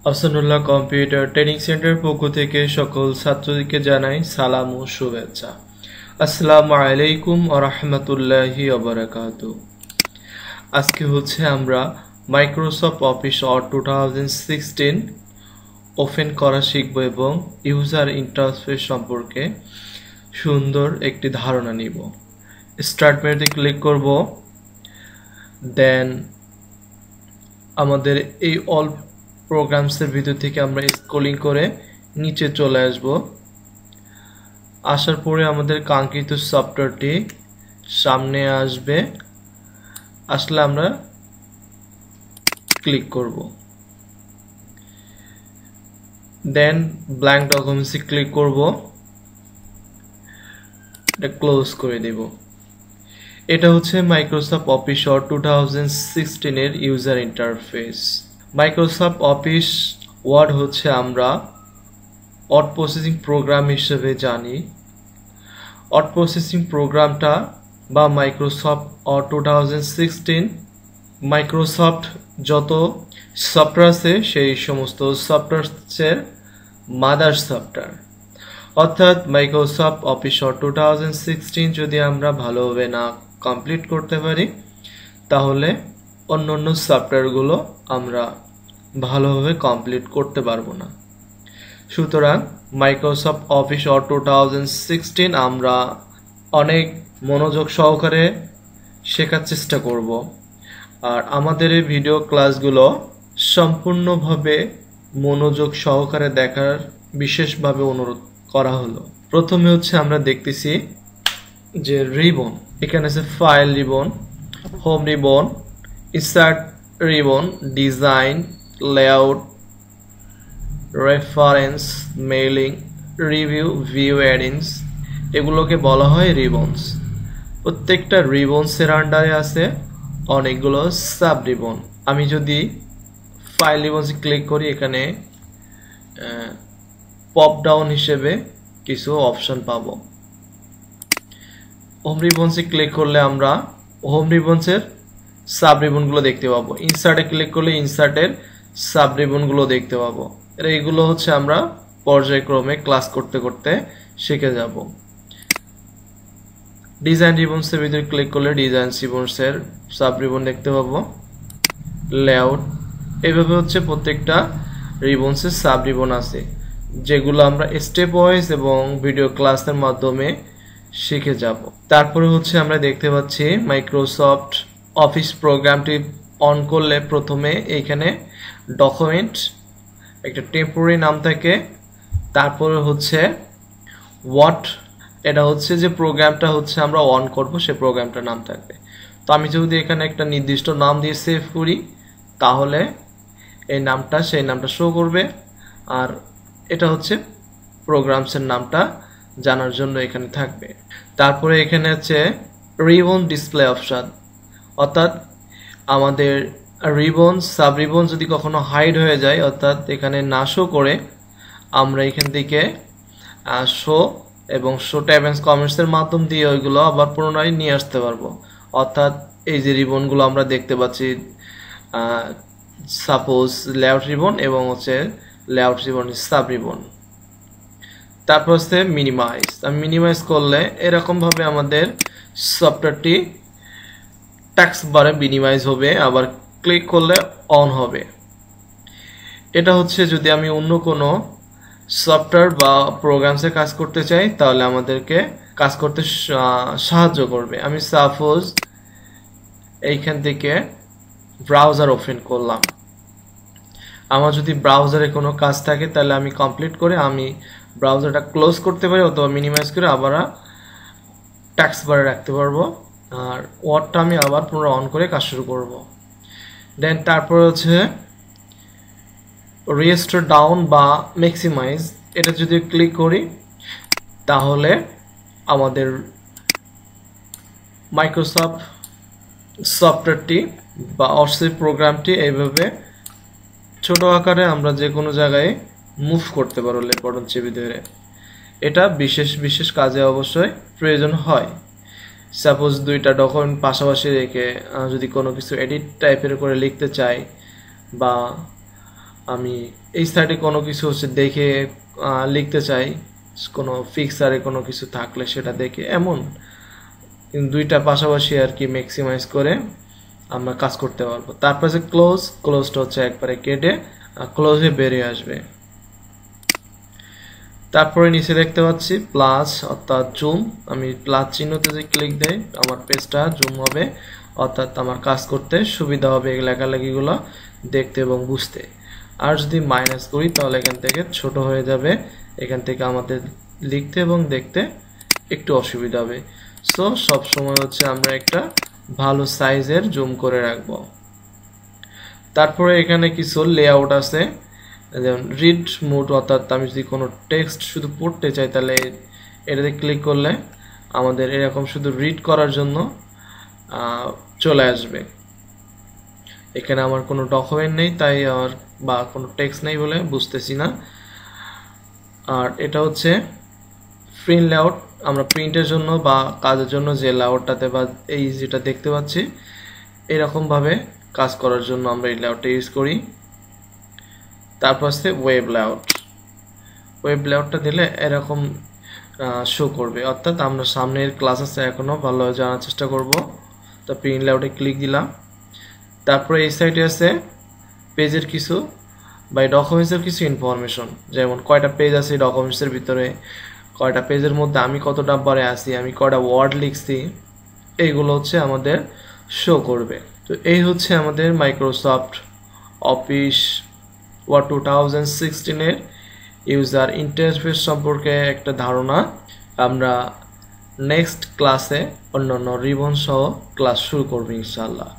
Ahsanullah computer training centre পক্ষ থেকে সকল ছাত্রদেরকে জানাই সালাম ও শুভেচ্ছা। আসসালামু আলাইকুম ওয়া রাহমাতুল্লাহি ওয়া বারাকাতুহু। আজকে আমরা মাইক্রোসফট অফিস 2016 ওপেন করা শিখব এবং ইউজার ইন্টারফেস সম্পর্কে সুন্দর একটি ধারণা নিব। স্টার্ট মেনুতে ক্লিক করব, দেন আমাদের এই অল প্রোগ্রামসের ভিতর থেকে আমরা স্ক্রলিং করে নিচে চলে আসব। আসার পরে আমাদের কাঙ্ক্ষিত সফটওয়্যারটি সামনে আসবে, আসলে আমরা ক্লিক করব, দেন ব্ল্যাঙ্ক ডকুমেন্টসে ক্লিক করব, এটা ক্লোজ করে দেব। এটা মাইক্রোসফট অফিস 2016 এর user interface. Microsoft Office Word আমরা ওয়ার্ড প্রসেসিং প্রোগ্রাম হিসেবে জানি। ওয়ার্ড প্রসেসিং প্রোগ্রামটা বা মাইক্রোসফট 2016 মাইক্রোসফট যত সফটওয়্যার আছে সেই সমস্ত সফটওয়্যারের মাদার সফটওয়্যার, অর্থাৎ মাইক্রোসফট অফিস 2016 যদি আমরা ভালোভাবে না কমপ্লিট করতে পারি তাহলে অন্যান্য সফটওয়্যারগুলো আমরা ভালোভাবে কমপ্লিট করতে পারবো না। সুতরাং মাইক্রোসফট অফিস 2016 আমরা অনেক মনোযোগ সহকারে শেখার চেষ্টা করব, আর আমাদের এই ভিডিও ক্লাসগুলো সম্পূর্ণভাবে মনোযোগ সহকারে দেখার বিশেষভাবে অনুরোধ করা হলো। প্রথমে আমরা দেখতেছি যে রিবন, এখানে আছে file ribbon, home ribbon, insert ribbon, design, layout, reference, mailing, review, view, add ins, এগুলোকে বলা হয় রিবনস। প্রত্যেকটা রিবনসের আন্ডারে আছে অনেকগুলো সাব রিবন। আমি যদি ফাইল রিবনসে ক্লিক করি, এখানে পপ ডাউন হিসেবে কিছু অপশন পাবো। হোম রিবনসে ক্লিক করলে আমরা হোম রিবনসের সাব রিবনগুলো দেখতে পাবো। ইনসার্টে ক্লিক করলে ইনসার্টের সাব রিবনগুলো দেখতে পাবো। এইগুলো আমরা পর্যায়ক্রমে ক্লাস করতে করতে শিখে যাব। ডিজাইন রিবনসের ভিতরে ক্লিক করলে ডিজাইন রিবনসের সাব রিবন দেখতে পাবো। লেআউট, এইভাবে প্রত্যেকটা রিবনসের সাব রিবন আছে, যেগুলো আমরা স্টেপ ওয়াইজ এবং ভিডিও ক্লাসের মাধ্যমে শিখে যাব। তারপরে আমরা দেখতে পাচ্ছি মাইক্রোসফট অফিস প্রোগ্রামটি অন করলে প্রথমে এইখানে ডকুমেন্ট একটা টেম্পোরারি নাম থাকে, তারপরে ওয়াট, এটা যে প্রোগ্রামটা আমরা অন করব সেই প্রোগ্রামটার নাম থাকবে। তো আমি যদি এখানে একটা নির্দিষ্ট নাম দিয়ে সেভ করি তাহলে এই নামটা সেই নামটা শো করবে, আর এটা প্রোগ্রামসের নামটা জানার জন্য এখানে থাকবে। তারপরে এখানে রিবন ডিসপ্লে অপশন, অর্থাৎ আমাদের রিবন সাব রিবন যদি কখনো হাইড হয়ে যায়, অর্থাৎ এখানে না শো করে, আমরা এখান থেকে শো এবং শো ট্যাব এন্ড কমেন্টসের মাধ্যম দিয়ে ওইগুলো আবার পুনরায় নিয়ে আসতে পারবো। অর্থাৎ এই যে রিবনগুলো আমরা দেখতে পাচ্ছি, সাপোজ লেআউট রিবন এবং লেআউট রিবন সাব রিবন। তারপর মিনিমাইজ, মিনিমাইজ করলে এরকম ভাবে আমাদের সফটওয়্যারটি টেক্সট বারে মিনিমাইজ হবে, আবার ক্লিক করলে অন হবে। এটা যদি আমি অন্য কোনো সফটওয়্যার বা প্রোগ্রামসে কাজ করতে চাই তাহলে আমাদেরকে কাজ করতে সাহায্য করবে। আমি সাপোজ এইখান থেকে ব্রাউজার ওপেন করলাম, আমার যদি ব্রাউজারে কোনো কাজ থাকে তাহলে আমি কমপ্লিট করে আমি ব্রাউজারটা ক্লোজ করতে পারি, অথবা মিনিমাইজ করে আবার টেক্সট বারে রাখতে পারবো, আর ওয়ার্ডটা আমি আবার পুনরায় অন করে কাজ শুরু করব। দেন তারপর রিস্টোর ডাউন বা ম্যাক্সিমাইজ, এটা যদি ক্লিক করি তাহলে আমাদের মাইক্রোসফট সফটওয়্যারটি বা অফিস প্রোগ্রামটি এইভাবে ছোট আকারে আমরা যে কোনো জায়গায় মুভ করতে পারবো লেপটপের ভিতরে। এটা বিশেষ বিশেষ কাজে অবশ্যই প্রয়োজন হয়। সাপোজ দুইটা ডকুমেন্ট পাশাপাশি রেখে যদি কোনো কিছু এডিট টাইপের করে লিখতে চাই বা আমি এই সাইডে কোনো কিছু হচ্ছে দেখে লিখতে চাই, কোনো ফিক্সারে কোনো কিছু থাকলে সেটা দেখে, এমন দুইটা পাশাপাশি আর কি ম্যাক্সিমাইজ করে আমরা কাজ করতে পারবো। তারপর যে ক্লোজটা হচ্ছে একবারে কেটে ক্লোজে বেরিয়ে আসবে। তারপরে নিচে দেখতে পাচ্ছি প্লাস অর্থাৎ জুম, আমি প্লাস চিহ্নতে যে ক্লিক দেই আমার পেজটা জুম হবে, অর্থাৎ আমার কাজ করতে সুবিধা হবে এই লেখালেখিগুলো দেখতে এবং বুঝতে। আর যদি মাইনাস করি তাহলে এখান থেকে ছোট হয়ে যাবে, এখান থেকে আমাদের লিখতে এবং দেখতে একটু অসুবিধা হবে। সো সবসময় হচ্ছে আমরা একটা ভালো সাইজের জুম করে রাখবো। তারপরে এখানে কিছু লেআউট আছে, যেমন রিড মোড, অর্থাৎ আমি যদি কোনো টেক্সট শুধু পড়তে চাই তাহলে এটাতে ক্লিক করলে আমাদের এরকম শুধু রিড করার জন্য চলে আসবে। এখানে আমার কোনো ডকুমেন্ট নেই তাই আর বা কোনো টেক্সট নেই বলে বুঝতেছি না। আর এটা হচ্ছে প্রিন্ট লেআউট, আমরা প্রিন্টের জন্য বা কাজের জন্য যে লেআউটটাতে বা এই যেটা দেখতে পাচ্ছি এরকমভাবে কাজ করার জন্য আমরা এই লেআউটটা ইউজ করি। তারপর আছে ওয়েব লেআউটটা দিলে এরকম শো করবে, অর্থাৎ আমরা সামনের ক্লাস আছে এখনো ভালোভাবে জানার চেষ্টা করব। তো প্রিন্ট লেআউটে ক্লিক দিলাম। তারপরে এই সাইডে আছে পেজের কিছু বা ডকুমেন্টসের কিছু ইনফরমেশন, যেমন কয়টা পেজ আছে ডকুমেন্টসের ভিতরে, কয়টা পেজের মধ্যে আমি কত নাম্বারে আছি, আমি কয়টা ওয়ার্ড লিখছি, এইগুলো হচ্ছে আমাদের শো করবে। তো এই হচ্ছে আমাদের Microsoft Office Word 2016 user interface সম্পর্কে একটা ধারণা। আমরা নেক্সট ক্লাসে অন্যান্য রিবন সহ ক্লাস শুরু করব ইনশাআল্লাহ।